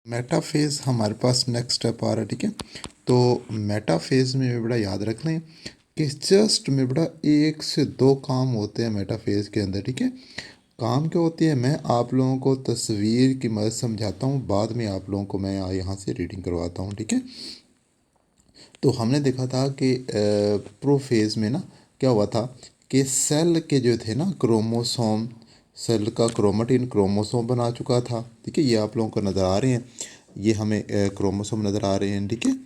Metaphase हमारे पास next step आ रहा है। ठीक है, तो मेटाफेज़ में बड़ा याद रख लें कि जस्ट में बड़ा 1 से 2 काम होते हैं मेटाफेज़ के अंदर। ठीक है, काम क्या होती है मैं आप लोगों को तस्वीर की मदद समझाता हूँ, बाद में आप लोगों को मैं यहाँ से रीडिंग करवाता हूँ। ठीक है, तो हमने देखा था कि प्रोफेज़ में ना क्या हुआ था कि सेल के जो थे ना क्रोमोसोम, सेल का क्रोमेटिन क्रोमोसोम बना चुका था। ठीक है, ये आप लोगों को नज़र आ रहे हैं, ये हमें क्रोमोसोम नज़र आ रहे हैं। ठीक है,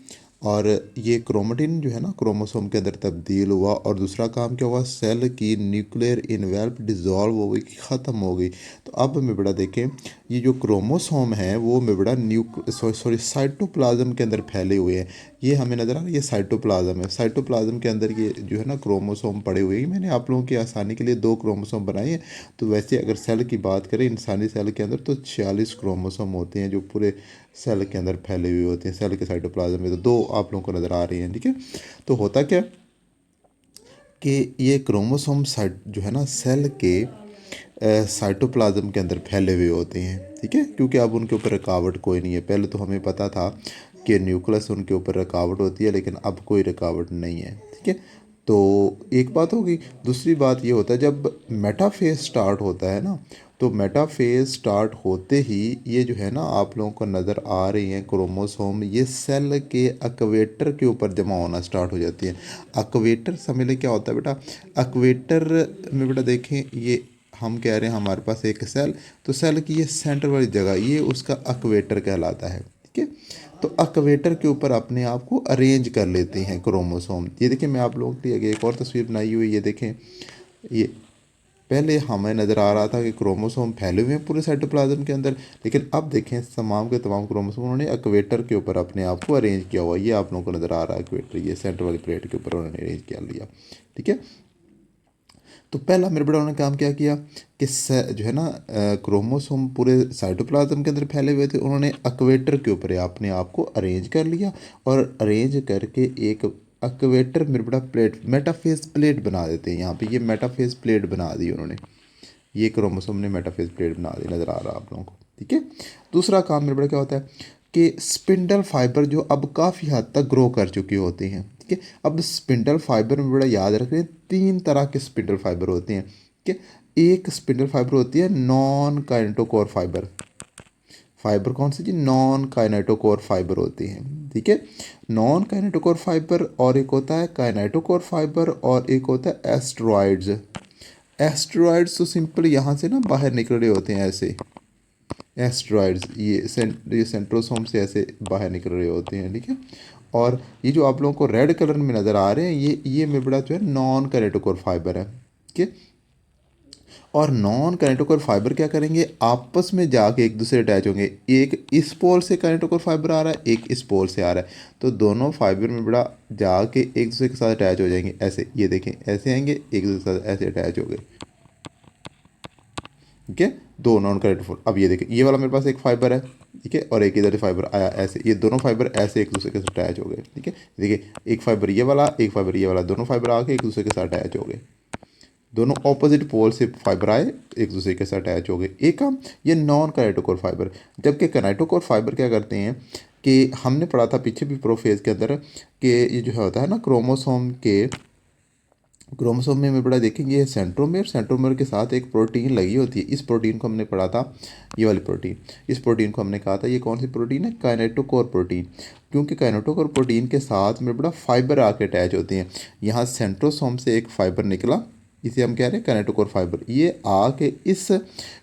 और ये क्रोमेटिन जो है ना क्रोमोसोम के अंदर तब्दील हुआ, और दूसरा काम क्या हुआ, सेल की न्यूक्लियर इन्वेल्प डिज़ोल्व हो गई, ख़त्म हो गई। तो अब में बड़ा देखें, ये जो क्रोमोसोम है वो में बड़ा सॉरी साइटोप्लाज्म के अंदर फैले हुए हैं। ये हमें नज़र आ रहा है, ये साइटोप्लाज्म है। साइटोप्लाज्म के अंदर ये जो है ना क्रोमोसोम पड़े हुए हैं। मैंने आप लोगों की आसानी के लिए 2 क्रोमोसोम बनाए हैं। तो वैसे अगर सेल की बात करें, इंसानी सेल के अंदर तो 46 क्रोमोसोम होते हैं जो पूरे सेल के अंदर फैले हुए होते हैं। सेल के साइटोप्लाज्म में तो 2 आप लोगों को नज़र आ रहे हैं। ठीक है, तो होता क्या कि ये क्रोमोसोम साइट जो है ना सेल के साइटोप्लाज्म के अंदर फैले हुए होते हैं। ठीक है, क्योंकि अब उनके ऊपर रुकावट कोई नहीं है। पहले तो हमें पता था कि न्यूक्लियस उनके ऊपर रुकावट होती है, लेकिन अब कोई रुकावट नहीं है। ठीक है, तो एक बात होगी। दूसरी बात ये होता है जब मेटाफेज स्टार्ट होता है ना, तो मेटाफेज स्टार्ट होते ही ये जो है ना आप लोगों को नज़र आ रही हैं क्रोमोसोम, ये सेल के अक्वेटर के ऊपर जमा होना स्टार्ट हो जाती है। अक्वेटर समझ लें क्या होता है बेटा। अक्वेटर में बेटा देखें, ये हम कह रहे हैं हमारे पास एक सेल, तो सेल की ये सेंटर वाली जगह ये उसका अक्वेटर कहलाता है। ठीक है, तो अक्वेटर के ऊपर अपने आप को अरेंज कर लेते हैं क्रोमोसोम। ये देखिए, मैं आप लोगों के लिए आगे एक और तस्वीर बनाई हुई, ये देखें। ये पहले हमें नज़र आ रहा था कि क्रोमोसोम फैले हुए हैं पूरे साइटोप्लाज्म के अंदर, लेकिन अब देखें तमाम के तमाम क्रोमोसोम उन्होंने अक्वेटर के ऊपर अपने आप को अरेंज किया हुआ। ये आप लोगों को नज़र आ रहा है अक्वेटर, ये सेंटर वाली प्लेट के ऊपर उन्होंने अरेंज किया लिया। ठीक है, तो पहला मेरे बड़ा उन्होंने काम क्या किया कि जो है ना क्रोमोसोम पूरे साइटोप्लाज्म के अंदर फैले हुए थे, उन्होंने अक्वेटर के ऊपर अपने आप को अरेंज कर लिया, और अरेंज करके एक अक्वेटर मेरे बड़ा प्लेट मेटाफेज प्लेट बना देते हैं। यहाँ पे ये मेटाफेज प्लेट बना दी उन्होंने, ये क्रोमोसोम ने मेटाफेज प्लेट बना दी, नज़र आ रहा है आप लोगों को। ठीक है, दूसरा काम मेरे बड़ा क्या होता है कि स्पिंडल फाइबर जो अब काफ़ी हद तक ग्रो कर चुकी होती हैं। ठीक है, अब स्पिंडल फाइबर में बड़ा याद रख रहे हैं 3 तरह के स्पिंडल फाइबर होते हैं। ठीक है, एक स्पिंडल फाइबर होती है नॉन काइनेटोकोर फाइबर। फाइबर कौन सी जी, नॉन काइनेटोकोर फाइबर होती हैं। ठीक है, नॉन काइनेटोकोर फाइबर, और एक होता है काइनेटोकोर फाइबर, और एक होता है एस्टेरॉइड्स। एस्टेरॉइड्स तो सिंपल यहाँ से ना बाहर निकल रहे होते हैं ऐसे। एस्टेरॉइड्स ये सेंट्रोसोम से ऐसे बाहर निकल रहे होते हैं। ठीक है, और ये जो आप लोगों को रेड कलर में नज़र आ रहे हैं, ये में बड़ा जो है नॉन कैनेटोकोर फाइबर है। ठीक है, और नॉन कैनेटोकोर फाइबर क्या करेंगे, आपस में जाके एक दूसरे अटैच होंगे। एक इस पोल से कैनेटोकोर फाइबर आ रहा है, एक इस पोल से आ रहा है, तो दोनों फाइबर में बड़ा जाके एक दूसरे के साथ अटैच हो जाएंगे ऐसे। ये देखें, ऐसे आएंगे एक दूसरे के साथ ऐसे अटैच हो गए। ठीक है, दो नॉन कनेक्टेड। अब ये देखिए, ये वाला मेरे पास एक फाइबर है। ठीक है, और एक इधर फाइबर आया ऐसे, ये दोनों फाइबर ऐसे एक दूसरे के साथ अटैच हो गए। ठीक है, देखिए एक फाइबर ये वाला, एक फाइबर ये वाला, दोनों फाइबर आके एक दूसरे के साथ अटैच हो गए। दोनों ऑपोजिट पोल से फाइबर आए, एक दूसरे के साथ अटैच हो गए। एक काम ये नॉन काइनेटोकोर फाइबर। जबकि काइनेटोकोर फाइबर क्या करते हैं कि हमने पढ़ा था पीछे भी प्रोफेज के अंदर कि ये जो है होता है ना क्रोमोसोम में बड़ा देखेंगे, ये सेंट्रोमेर, सेंट्रोमेर के साथ एक प्रोटीन लगी होती है। इस प्रोटीन को हमने पढ़ा था, ये वाली प्रोटीन। इस प्रोटीन को हमने कहा था ये कौन सी प्रोटीन है, काइनेटोकोर प्रोटीन। क्योंकि काइनेटोकोर प्रोटीन के साथ में बड़ा फाइबर आके अटैच होते हैं। यहाँ सेंट्रोसोम से एक फाइबर निकला, इसे हम कह रहे हैं कैनेटोकोर फाइबर, ये आके इस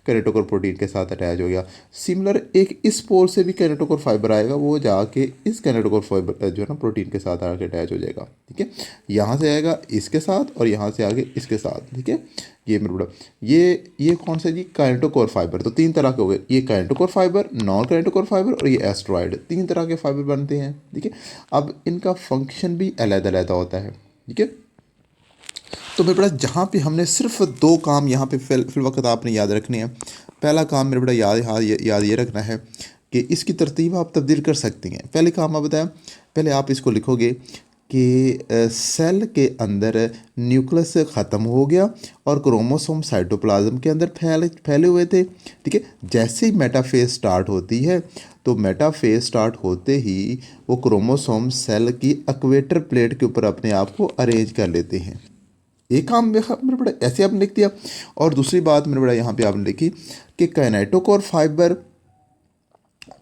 कैनेटोकोर प्रोटीन के साथ अटैच हो गया। सिमिलर एक इस पोल से भी कैनेटोकोर फाइबर आएगा, वो जाके इस कैनेटोकोर फाइबर जो है ना प्रोटीन के साथ आके अटैच हो जाएगा। ठीक है, यहाँ से आएगा इसके साथ, और यहाँ से आगे इसके साथ। ठीक है, ये मेरे बड़ा ये कौन सा जी, काइनेटोकोर फाइबर। तो 3 तरह के हो गए, ये kinetochore fibre, non kinetochore fibre, और ये एस्टेरॉइड। 3 तरह के फाइबर बनते हैं। ठीक है, अब इनका फंक्शन भी अलग अलग होता है। ठीक है, तो मेरे बड़ा जहाँ पे हमने सिर्फ 2 काम यहाँ पे फिल वक्त आपने याद रखने हैं। पहला काम मेरे बड़ा याद ये रखना है कि इसकी तरतीब आप तब्दील कर सकती हैं। पहले काम आप बताएं, पहले आप इसको लिखोगे कि सेल के अंदर न्यूक्लियस ख़त्म हो गया और क्रोमोसोम साइटोप्लाज्म के अंदर फैले हुए थे। ठीक है, जैसे ही मेटाफेज स्टार्ट होती है तो मेटाफेज स्टार्ट होते ही वो क्रोमोसोम सेल की इक्वेटर प्लेट के ऊपर अपने आप को अरेंज कर लेते हैं। एक काम मेरे बड़ा ऐसे आपने लिख दिया। और दूसरी बात मेरे बड़ा यहाँ पे आपने लिखी कि काइनेटोकोर फाइबर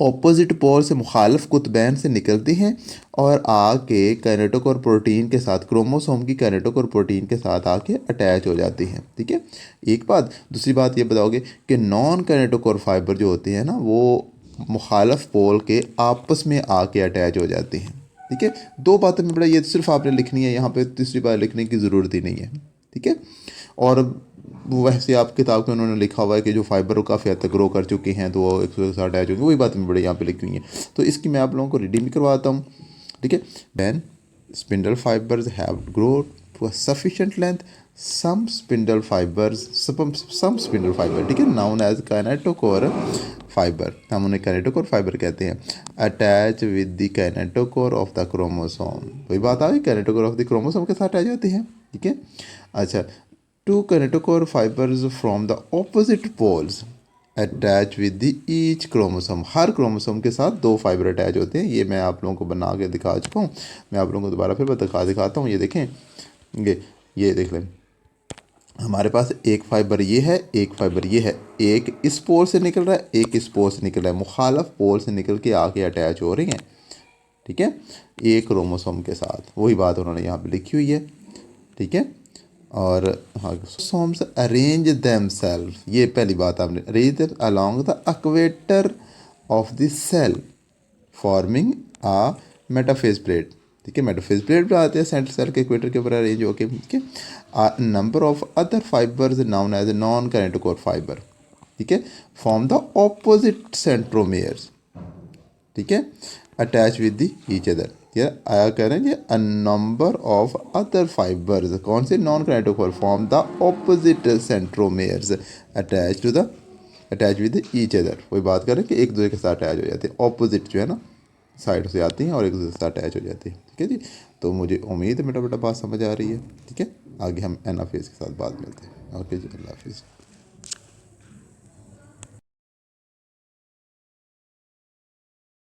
ऑपोजिट पोल से मुखालिफ कुतबैन से निकलते हैं और आके काइनेटोकोर प्रोटीन के साथ, क्रोमोसोम की काइनेटोकोर प्रोटीन के साथ आके अटैच हो जाते हैं। ठीक है, एक बात। दूसरी बात ये बताओगे कि नॉन काइनेटोकोर फाइबर जो होते हैं ना, वो मुखालिफ पोल के आपस में आके अटैच हो जाते हैं। ठीक है, दो बातें में बड़ा ये सिर्फ आपने लिखनी है, यहाँ पे तीसरी बात लिखने की ज़रूरत ही नहीं है। ठीक है, और वैसे आप किताब में उन्होंने लिखा हुआ है कि जो फाइबर काफ़ी हद तक ग्रो कर चुके हैं तो वो 160 अटैच होंगे, वही बात में बड़े यहाँ पे लिखी हुई है। तो इसकी मैं आप लोगों को रीडिंग भी करवाता हूँ। ठीक है, when spindle fibres have grow to a sufficient length, some spindle fibre, ठीक है, नाउन एज काइनेटोकोर फाइबर, हम उन्हें काइनेटोकोर फाइबर कहते हैं, attach with the kinetochore of the chromosome. वही बात आ गई, काइनेटोकोर ऑफ द क्रोमोसोम के साथ अटैच होते हैं। ठीक है, अच्छा, two kinetochore fibres from the opposite poles attach with the each chromosome, हर क्रोमोसोम के साथ दो फाइबर अटैच होते हैं। ये मैं आप लोगों को बना के दिखा चुका हूँ, मैं आप लोगों को दोबारा फिर दिखाता हूँ। ये देखें, ये देख लें, हमारे पास एक फाइबर ये है, एक फाइबर ये है, एक इस पोल से निकल रहा है, एक इस पोल से निकल रहा है, मुखालफ पोल से निकल के आके अटैच हो रही हैं। ठीक है, एक क्रोमोसोम के साथ, वही बात उन्होंने यहाँ पे लिखी हुई है। ठीक है, और हाँ, क्रोमोसोम्स अरेंज देमसेल्फ, ये पहली बात आपने, arrange along the equator of the cell forming a metaphase plate. ठीक है, मेटाफेज प्लेट पर आते हैं सेंटर सेल के इक्वेटर के ऊपर अरेंज होके। ठीक है, number of other fibres known as non kinetochore fibre, ठीक है, फॉर्म द ऑपोजिट सेंट्रोमेयर्स। ठीक है, attach with the each other, ये आया कह रहे हैं ये a number of other fibres, कौन से, non kinetochore, form the opposite centromeres attach with each other. वही बात कर रहे हैं कि एक दूसरे के साथ अटैच हो जाते हैं, ऑपोजिट जो है ना साइड से आती हैं और एक दूसरे के साथ अटैच हो जाती हैं। ठीक है जी, तो मुझे उम्मीद है बेटा बात समझ आ रही है। ठीक है, आगे हम एनाफेज के साथ बात मिलते हैं। ओके जी, अल्लाह हाफिज़।